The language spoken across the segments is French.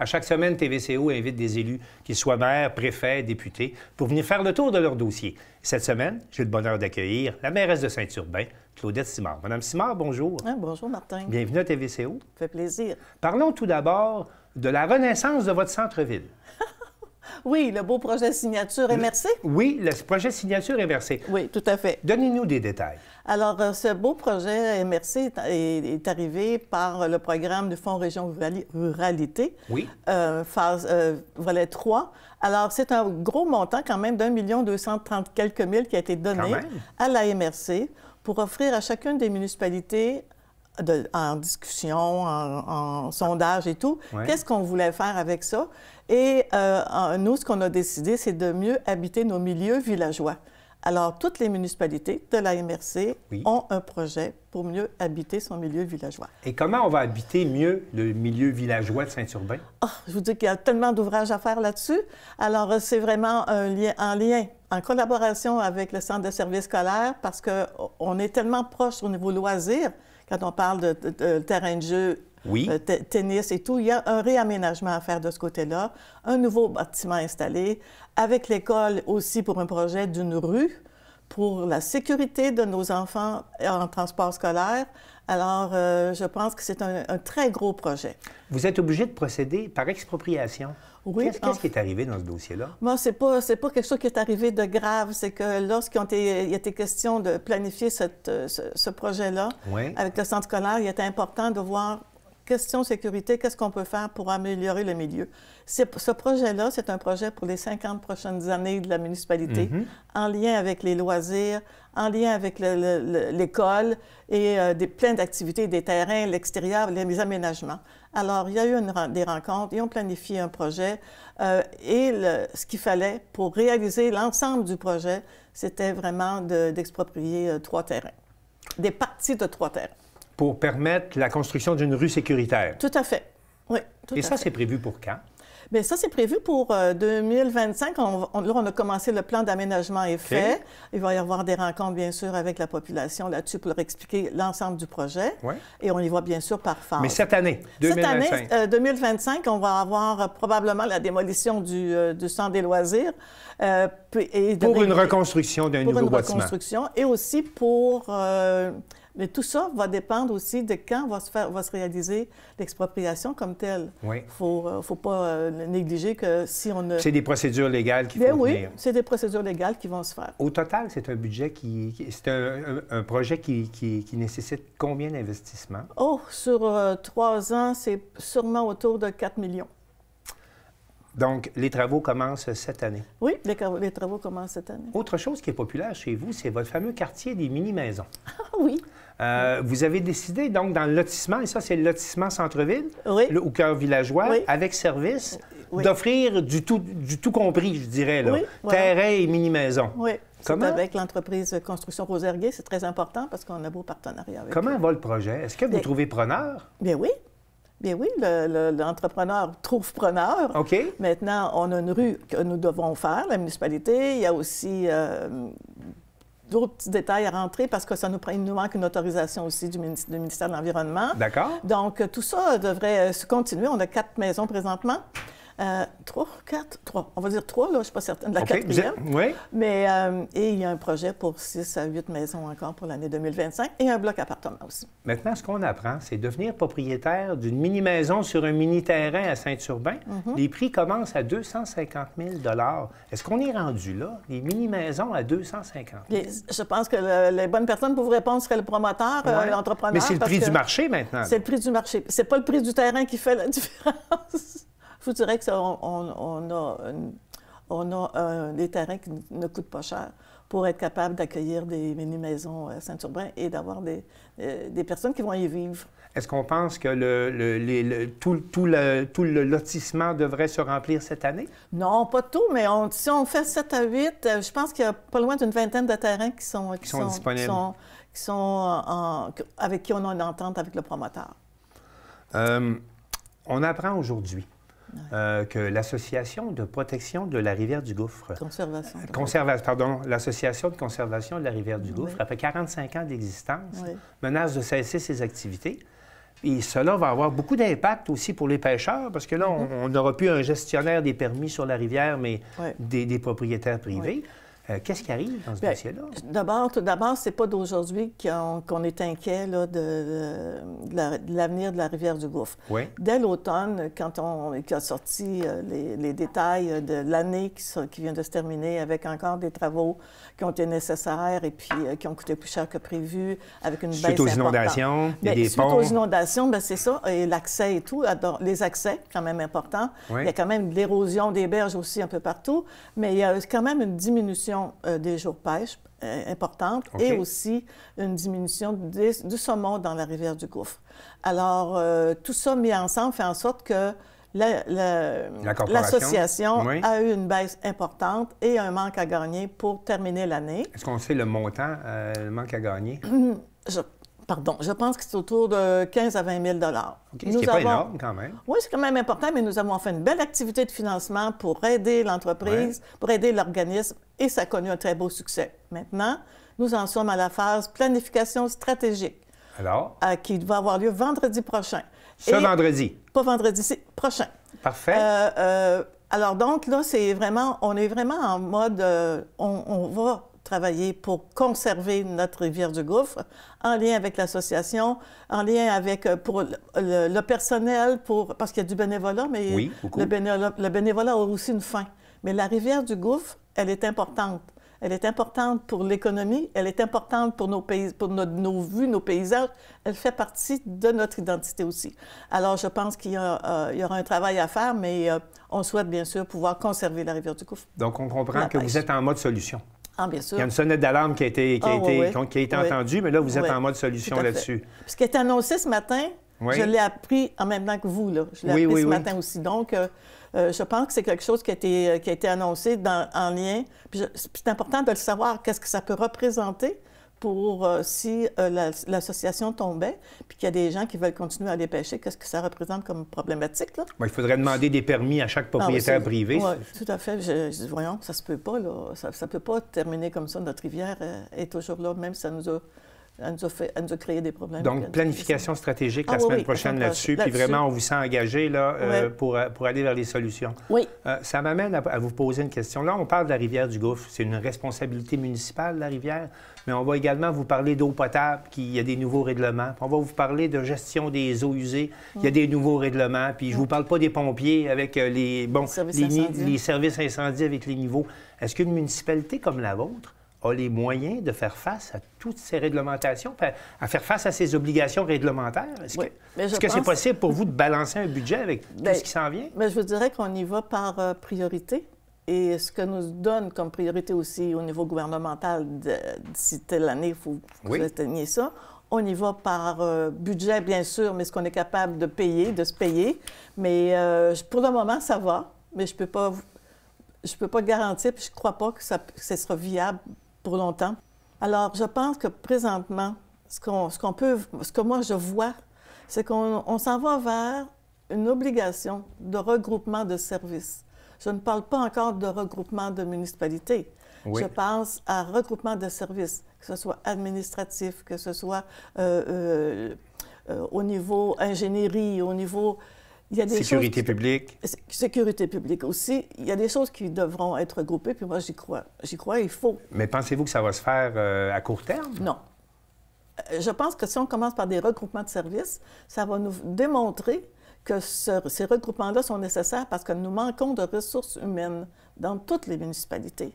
À chaque semaine, TVCO invite des élus, qu'ils soient maires, préfets, députés, pour venir faire le tour de leur dossier. Cette semaine, j'ai le bonheur d'accueillir la mairesse de Saint-Urbain, Claudette Simard. Madame Simard, bonjour. Ah, bonjour, Martin. Bienvenue à TVCO. Ça fait plaisir. Parlons tout d'abord de la renaissance de votre centre-ville. Oui, le beau projet signature MRC. Oui, le projet signature MRC. Oui, tout à fait. Donnez-nous des détails. Alors, ce beau projet MRC est arrivé par le programme du Fonds Région Ruralité, Oui. volet 3. Alors, c'est un gros montant quand même d'1 230 quelques mille qui a été donné à la MRC pour offrir à chacune des municipalités en discussion, en sondage et tout, qu'est-ce qu'on voulait faire avec ça. Et nous, ce qu'on a décidé, c'est de mieux habiter nos milieux villageois. Alors, toutes les municipalités de la MRC ont un projet pour mieux habiter son milieu villageois. Et comment on va habiter mieux le milieu villageois de Saint-Urbain? Oh, je vous dis qu'il y a tellement d'ouvrages à faire là-dessus. Alors, c'est vraiment en collaboration avec le Centre de services scolaires, parce qu'on est tellement proche au niveau loisirs, quand on parle de terrain de jeu, tennis et tout, il y a un réaménagement à faire de ce côté-là, un nouveau bâtiment installé, avec l'école aussi pour un projet d'une rue, pour la sécurité de nos enfants en transport scolaire. Alors, je pense que c'est un très gros projet. Vous êtes obligé de procéder par expropriation. Oui. Qu'est-ce qui est arrivé dans ce dossier-là? Moi, c'est pas quelque chose qui est arrivé de grave. C'est que lorsqu'il a été question de planifier ce projet-là, avec le centre scolaire, il était important de voir, question sécurité, qu'est-ce qu'on peut faire pour améliorer le milieu. Ce projet-là, c'est un projet pour les 50 prochaines années de la municipalité, en lien avec les loisirs, en lien avec l'école et plein d'activités, des terrains, l'extérieur, les aménagements. Alors, il y a eu des rencontres, ils ont planifié un projet et ce qu'il fallait pour réaliser l'ensemble du projet, c'était vraiment d'exproprier 3 terrains, des parties de 3 terrains. Pour permettre la construction d'une rue sécuritaire. Tout à fait, oui. Et ça, c'est prévu pour quand? Bien, ça, c'est prévu pour 2025. Là, on a commencé, le plan d'aménagement est fait. Il va y avoir des rencontres, bien sûr, avec la population là-dessus pour leur expliquer l'ensemble du projet. Et on y va, bien sûr, par phase. Mais cette année, 2025? Cette année, 2025, on va avoir probablement la démolition du centre des loisirs. Pour une reconstruction d'un nouveau bâtiment. Pour une reconstruction et aussi pour... Mais tout ça va dépendre aussi de quand va se réaliser l'expropriation comme telle. Il ne faut pas négliger que si on a... C'est des procédures légales qu'il faut tenir. Oui, c'est des procédures légales qui vont se faire. Au total, c'est un budget c'est un projet qui nécessite combien d'investissements? Oh, sur 3 ans, c'est sûrement autour de 4 millions. Donc, les travaux commencent cette année? Oui, les travaux commencent cette année. Autre chose qui est populaire chez vous, c'est votre fameux quartier des mini-maisons. Ah oui. Vous avez décidé, donc, dans le lotissement, et ça, c'est le lotissement centre-ville, au cœur villageois, avec service, d'offrir du tout compris, je dirais, là, terrain et mini-maison. Oui. Comment? Avec l'entreprise Construction Roserguier, c'est très important parce qu'on a un beau partenariat avec eux. Comment va le projet? Est-ce que vous trouvez preneur? Bien oui. Bien oui, l'entrepreneur trouve preneur. OK. Maintenant, on a une rue que nous devons faire, la municipalité. Il y a aussi d'autres petits détails à rentrer parce que il nous manque une autorisation aussi du ministère de l'Environnement. D'accord. Donc, tout ça devrait se continuer. On a 4 maisons présentement. 3, 4, 3. On va dire 3, là, je ne suis pas certaine de la quatrième. Oui. Mais et il y a un projet pour 6 à 8 maisons encore pour l'année 2025 et un bloc appartement aussi. Maintenant, ce qu'on apprend, c'est devenir propriétaire d'une mini-maison sur un mini-terrain à Saint-Urbain. Les prix commencent à 250 000 $. Est-ce qu'on est rendu là, les mini-maisons à 250 000 $? Je pense que les bonnes personnes pour vous répondre seraient le promoteur, l'entrepreneur. Mais c'est le prix du marché maintenant. C'est le prix du marché. C'est pas le prix du terrain qui fait la différence. Je vous dirais qu'on a des terrains qui ne coûtent pas cher pour être capable d'accueillir des mini-maisons à Saint-Urbain et d'avoir des personnes qui vont y vivre. Est-ce qu'on pense que tout le lotissement devrait se remplir cette année? Non, pas tout, mais si on fait 7 à 8, je pense qu'il y a pas loin d'une vingtaine de terrains qui sont disponibles, avec qui on a une entente avec le promoteur. On apprend aujourd'hui que l'Association de protection de la rivière du Gouffre... l'Association de conservation de la rivière du Gouffre, après 45 ans d'existence, menace de cesser ses activités. Et cela va avoir beaucoup d'impact aussi pour les pêcheurs, parce que là, on n'aura plus un gestionnaire des permis sur la rivière, mais des propriétaires privés. Qu'est-ce qui arrive dans ce dossier-là? Tout d'abord, c'est pas d'aujourd'hui qu'on est inquiet là, de l'avenir de la rivière du Gouffre. Oui. Dès l'automne, quand on a sorti les détails de l'année qui vient de se terminer, avec encore des travaux qui ont été nécessaires et puis qui ont coûté plus cher que prévu, avec une baisse importante. Suite aux inondations, il y a des ponts. Suite aux inondations, bien, c'est ça, et l'accès et tout, les accès, quand même important. Oui. Il y a quand même de l'érosion des berges aussi un peu partout, mais il y a quand même une diminution des jours de pêche importante et aussi une diminution du saumon dans la rivière du Gouffre. Alors, tout ça mis ensemble fait en sorte que l'association a eu une baisse importante et un manque à gagner pour terminer l'année. Est-ce qu'on sait le montant, le manque à gagner? Je pense que c'est autour de 15 à 20 000 Ce qui n'est pas énorme quand même. Oui, c'est quand même important, mais nous avons fait une belle activité de financement pour aider l'entreprise, pour aider l'organisme, et ça a connu un très beau succès. Maintenant, nous en sommes à la phase planification stratégique. Alors? Qui va avoir lieu vendredi prochain. Vendredi? Pas vendredi, c'est prochain. Parfait. Alors donc, là, on est vraiment en mode, on va travailler pour conserver notre rivière du Gouffre, en lien avec l'association, en lien avec pour le personnel, parce qu'il y a du bénévolat, mais le bénévolat a aussi une fin. Mais la rivière du Gouffre, elle est importante. Elle est importante pour l'économie, elle est importante pour nos pays, pour nos vues, nos paysages. Elle fait partie de notre identité aussi. Alors, je pense qu'il y aura un travail à faire, mais on souhaite bien sûr pouvoir conserver la rivière du Gouffre. Donc, on comprend que vous êtes en mode solution. Ah, bien sûr. Il y a une sonnette d'alarme qui a été entendue, mais là, vous êtes en mode solution là-dessus. Ce qui a été annoncé ce matin, je l'ai appris en même temps que vous, là. Je l'ai appris ce matin aussi. Donc, je pense que c'est quelque chose qui a été annoncé en lien. Puis c'est important de le savoir, qu'est-ce que ça peut représenter pour si l'association tombait, puis qu'il y a des gens qui veulent continuer à aller pêcher, qu'est-ce que ça représente comme problématique, là? Il faudrait demander des permis à chaque propriétaire privé. Oui, tout à fait. Je dis, voyons, ça se peut pas, là. Ça peut pas terminer comme ça. Notre rivière est toujours là, même si ça nous a... Elle nous a créé des problèmes. Donc, planification stratégique la semaine prochaine là-dessus, puis vraiment, on vous sent engagé là, pour aller vers les solutions. Oui. Ça m'amène à vous poser une question. Là, on parle de la rivière du Gouffre. C'est une responsabilité municipale, la rivière, mais on va également vous parler d'eau potable, puis il y a des nouveaux règlements. Puis on va vous parler de gestion des eaux usées. Il y a des nouveaux règlements. Puis je ne vous parle pas des pompiers avec les services incendies avec les niveaux. Est-ce qu'une municipalité comme la vôtre a les moyens de faire face à toutes ces réglementations, à faire face à ces obligations réglementaires? Est-ce que c'est possible pour vous de balancer un budget avec tout ce qui s'en vient? Bien, je vous dirais qu'on y va par priorité. Et ce que nous donne comme priorité aussi au niveau gouvernemental, d'ici telle année, il faut que vous atteigniez ça. On y va par budget, bien sûr, mais ce qu'on est capable de se payer. Mais pour le moment, ça va. Mais je peux pas garantir, puis je ne crois pas que ce sera viable pour longtemps. Alors, je pense que présentement, ce que moi je vois, c'est qu'on s'en va vers une obligation de regroupement de services. Je ne parle pas encore de regroupement de municipalités. Je pense à regroupement de services, que ce soit administratif, que ce soit au niveau ingénierie, au niveau... Il y a des sécurité publique. Sécurité publique aussi. Il y a des choses qui devront être regroupées, puis moi, j'y crois. J'y crois, il faut. Mais pensez-vous que ça va se faire à court terme? Non. Je pense que si on commence par des regroupements de services, ça va nous démontrer que ces regroupements-là sont nécessaires parce que nous manquons de ressources humaines dans toutes les municipalités.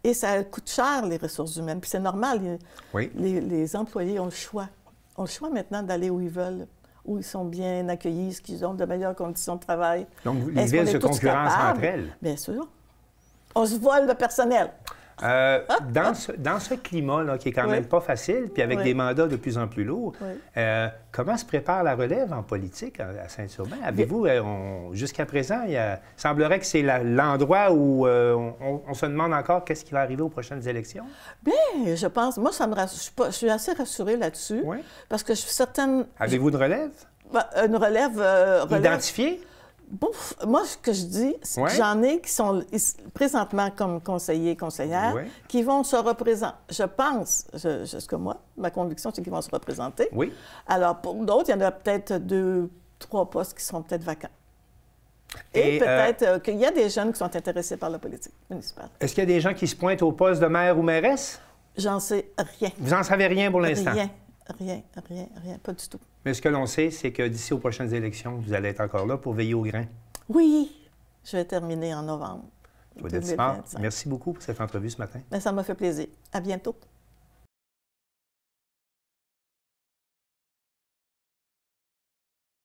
Et ça coûte cher, les ressources humaines. Puis c'est normal. Les employés ont le choix. Ont le choix maintenant d'aller où ils veulent, où ils sont bien accueillis, est-ce qu'ils ont de meilleures conditions de travail. Donc, les villes se concurrencent entre elles? Bien sûr. On se vole le personnel. Dans ce climat là, qui est quand même pas facile, puis avec des mandats de plus en plus lourds, comment se prépare la relève en politique à Saint-Urbain? Avez-vous, jusqu'à présent, il semblerait que c'est l'endroit où on se demande encore qu'est-ce qui va arriver aux prochaines élections? Bien, je pense, moi, ça me rassure, je suis assez rassurée là-dessus, parce que je suis certaine... Avez-vous une relève? Une relève... Identifiée? Moi, ce que je dis, c'est que j'en ai qui sont présentement comme conseillers et conseillères, qui vont se représenter. Je pense, ce que moi, ma conviction, c'est qu'ils vont se représenter. Oui. Alors, pour d'autres, il y en a peut-être 2, 3 postes qui seront peut-être vacants. Et peut-être qu'il y a des jeunes qui sont intéressés par la politique municipale. Est-ce qu'il y a des gens qui se pointent au poste de maire ou mairesse? J'en sais rien. Vous n'en savez rien pour l'instant? Rien, pas du tout. Mais ce que l'on sait, c'est que d'ici aux prochaines élections, vous allez être encore là pour veiller au grain. Oui, je vais terminer en novembre. Merci beaucoup pour cette entrevue ce matin. Ça m'a fait plaisir. À bientôt.